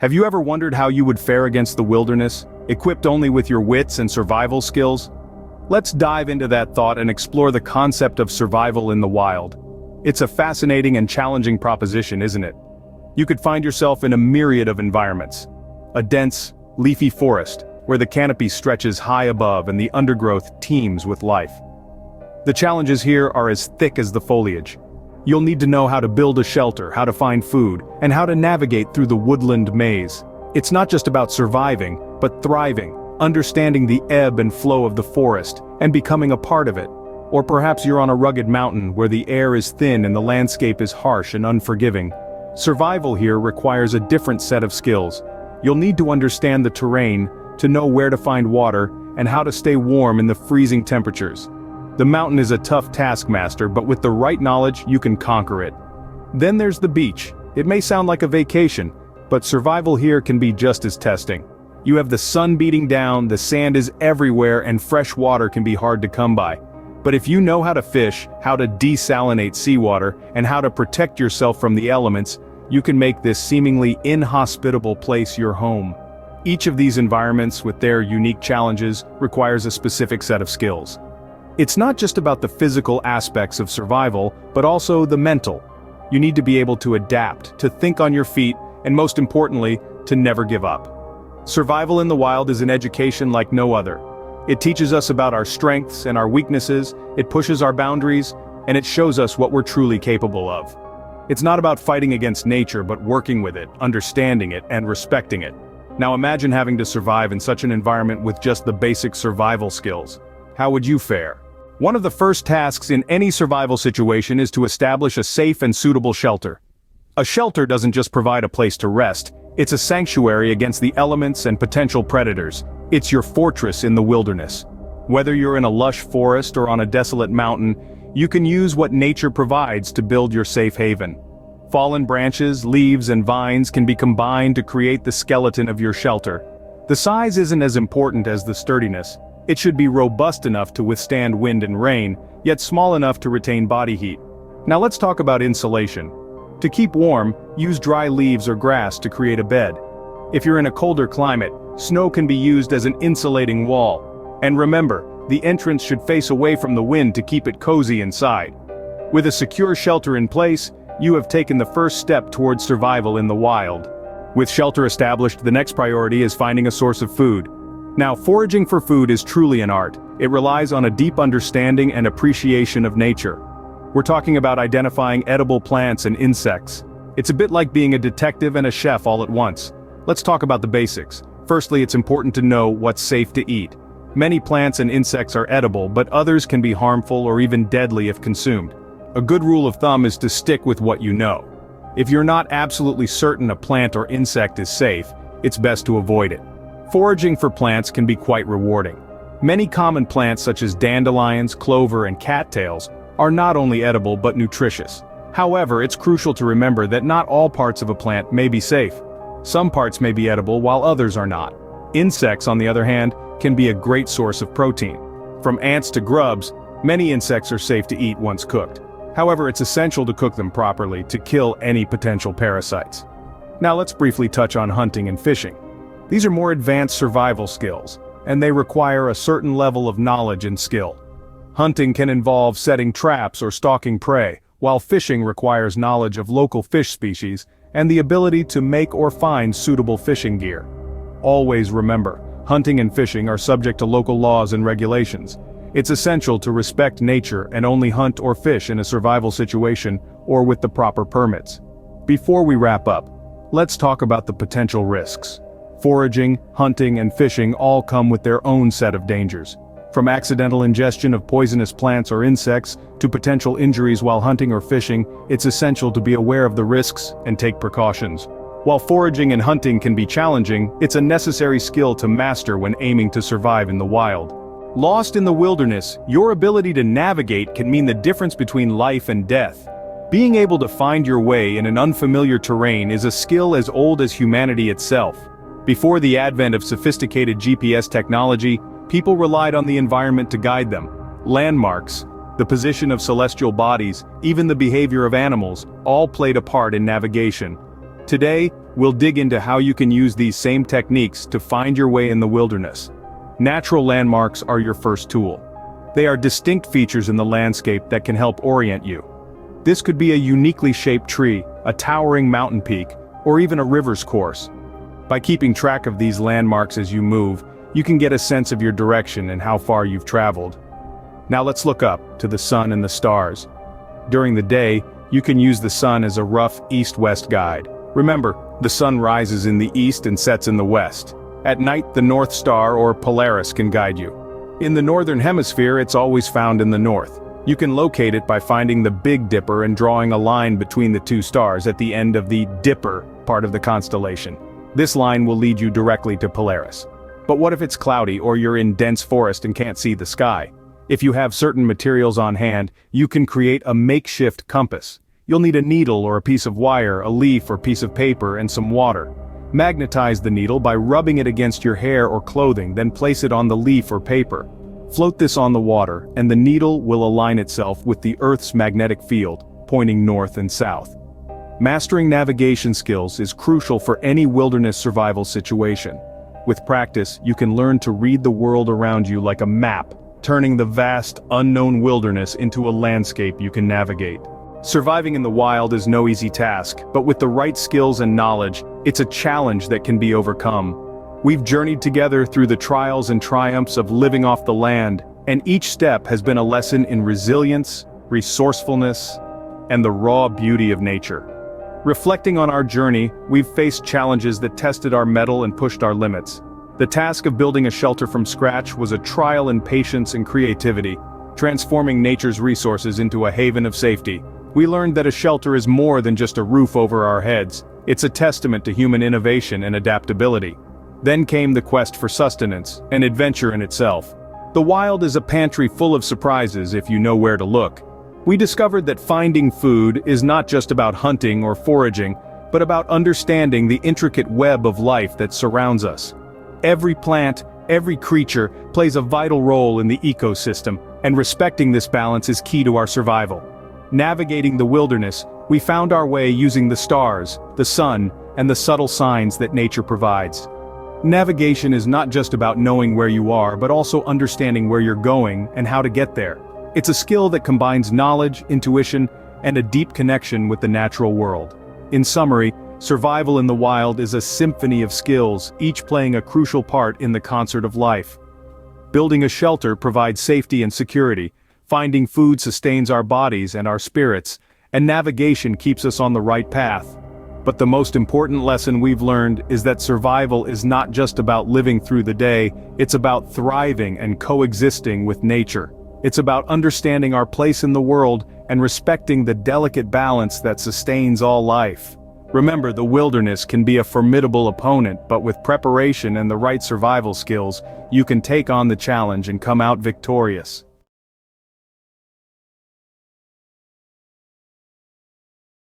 Have you ever wondered how you would fare against the wilderness, equipped only with your wits and survival skills? Let's dive into that thought and explore the concept of survival in the wild. It's a fascinating and challenging proposition, isn't it? You could find yourself in a myriad of environments. A dense, leafy forest, where the canopy stretches high above and the undergrowth teems with life. The challenges here are as thick as the foliage. You'll need to know how to build a shelter, how to find food, and how to navigate through the woodland maze. It's not just about surviving, but thriving, understanding the ebb and flow of the forest, and becoming a part of it. Or perhaps you're on a rugged mountain where the air is thin and the landscape is harsh and unforgiving. Survival here requires a different set of skills. You'll need to understand the terrain, to know where to find water, and how to stay warm in the freezing temperatures. The mountain is a tough taskmaster, but with the right knowledge, you can conquer it. Then there's the beach. It may sound like a vacation, but survival here can be just as testing. You have the sun beating down, the sand is everywhere, and fresh water can be hard to come by. But if you know how to fish, how to desalinate seawater, and how to protect yourself from the elements, you can make this seemingly inhospitable place your home. Each of these environments, with their unique challenges, requires a specific set of skills. It's not just about the physical aspects of survival, but also the mental. You need to be able to adapt, to think on your feet, and most importantly, to never give up. Survival in the wild is an education like no other. It teaches us about our strengths and our weaknesses, it pushes our boundaries, and it shows us what we're truly capable of. It's not about fighting against nature, but working with it, understanding it, and respecting it. Now imagine having to survive in such an environment with just the basic survival skills. How would you fare? One of the first tasks in any survival situation is to establish a safe and suitable shelter. A shelter doesn't just provide a place to rest, it's a sanctuary against the elements and potential predators. It's your fortress in the wilderness. Whether you're in a lush forest or on a desolate mountain, you can use what nature provides to build your safe haven. Fallen branches, leaves, and vines can be combined to create the skeleton of your shelter. The size isn't as important as the sturdiness. It should be robust enough to withstand wind and rain, yet small enough to retain body heat. Now let's talk about insulation. To keep warm, use dry leaves or grass to create a bed. If you're in a colder climate, snow can be used as an insulating wall. And remember, the entrance should face away from the wind to keep it cozy inside. With a secure shelter in place, you have taken the first step towards survival in the wild. With shelter established, the next priority is finding a source of food. Now, foraging for food is truly an art. It relies on a deep understanding and appreciation of nature. We're talking about identifying edible plants and insects. It's a bit like being a detective and a chef all at once. Let's talk about the basics. Firstly, it's important to know what's safe to eat. Many plants and insects are edible, but others can be harmful or even deadly if consumed. A good rule of thumb is to stick with what you know. If you're not absolutely certain a plant or insect is safe, it's best to avoid it. Foraging for plants can be quite rewarding. Many common plants such as dandelions, clover, and cattails are not only edible but nutritious. However, it's crucial to remember that not all parts of a plant may be safe. Some parts may be edible while others are not. Insects, on the other hand, can be a great source of protein. From ants to grubs, many insects are safe to eat once cooked. However, it's essential to cook them properly to kill any potential parasites. Now let's briefly touch on hunting and fishing. These are more advanced survival skills, and they require a certain level of knowledge and skill. Hunting can involve setting traps or stalking prey, while fishing requires knowledge of local fish species and the ability to make or find suitable fishing gear. Always remember, hunting and fishing are subject to local laws and regulations. It's essential to respect nature and only hunt or fish in a survival situation or with the proper permits. Before we wrap up, let's talk about the potential risks. Foraging, hunting, and fishing all come with their own set of dangers. From accidental ingestion of poisonous plants or insects, to potential injuries while hunting or fishing, it's essential to be aware of the risks and take precautions. While foraging and hunting can be challenging, it's a necessary skill to master when aiming to survive in the wild. Lost in the wilderness, your ability to navigate can mean the difference between life and death. Being able to find your way in an unfamiliar terrain is a skill as old as humanity itself. Before the advent of sophisticated GPS technology, people relied on the environment to guide them. Landmarks, the position of celestial bodies, even the behavior of animals, all played a part in navigation. Today, we'll dig into how you can use these same techniques to find your way in the wilderness. Natural landmarks are your first tool. They are distinct features in the landscape that can help orient you. This could be a uniquely shaped tree, a towering mountain peak, or even a river's course. By keeping track of these landmarks as you move, you can get a sense of your direction and how far you've traveled. Now let's look up to the sun and the stars. During the day, you can use the sun as a rough east-west guide. Remember, the sun rises in the east and sets in the west. At night, the North Star or Polaris can guide you. In the northern hemisphere, it's always found in the north. You can locate it by finding the Big Dipper and drawing a line between the two stars at the end of the Dipper part of the constellation. This line will lead you directly to Polaris. But what if it's cloudy or you're in dense forest and can't see the sky? If you have certain materials on hand, you can create a makeshift compass. You'll need a needle or a piece of wire, a leaf or piece of paper, and some water. Magnetize the needle by rubbing it against your hair or clothing, then place it on the leaf or paper. Float this on the water, and the needle will align itself with the Earth's magnetic field, pointing north and south. Mastering navigation skills is crucial for any wilderness survival situation. With practice, you can learn to read the world around you like a map, turning the vast, unknown wilderness into a landscape you can navigate. Surviving in the wild is no easy task, but with the right skills and knowledge, it's a challenge that can be overcome. We've journeyed together through the trials and triumphs of living off the land, and each step has been a lesson in resilience, resourcefulness, and the raw beauty of nature. Reflecting on our journey, we've faced challenges that tested our mettle and pushed our limits. The task of building a shelter from scratch was a trial in patience and creativity, transforming nature's resources into a haven of safety. We learned that a shelter is more than just a roof over our heads. It's a testament to human innovation and adaptability. Then came the quest for sustenance, an adventure in itself. The wild is a pantry full of surprises if you know where to look. We discovered that finding food is not just about hunting or foraging, but about understanding the intricate web of life that surrounds us. Every plant, every creature plays a vital role in the ecosystem, and respecting this balance is key to our survival. Navigating the wilderness, we found our way using the stars, the sun, and the subtle signs that nature provides. Navigation is not just about knowing where you are, but also understanding where you're going and how to get there. It's a skill that combines knowledge, intuition, and a deep connection with the natural world. In summary, survival in the wild is a symphony of skills, each playing a crucial part in the concert of life. Building a shelter provides safety and security, finding food sustains our bodies and our spirits, and navigation keeps us on the right path. But the most important lesson we've learned is that survival is not just about living through the day, it's about thriving and coexisting with nature. It's about understanding our place in the world and respecting the delicate balance that sustains all life. Remember, the wilderness can be a formidable opponent, but with preparation and the right survival skills, you can take on the challenge and come out victorious.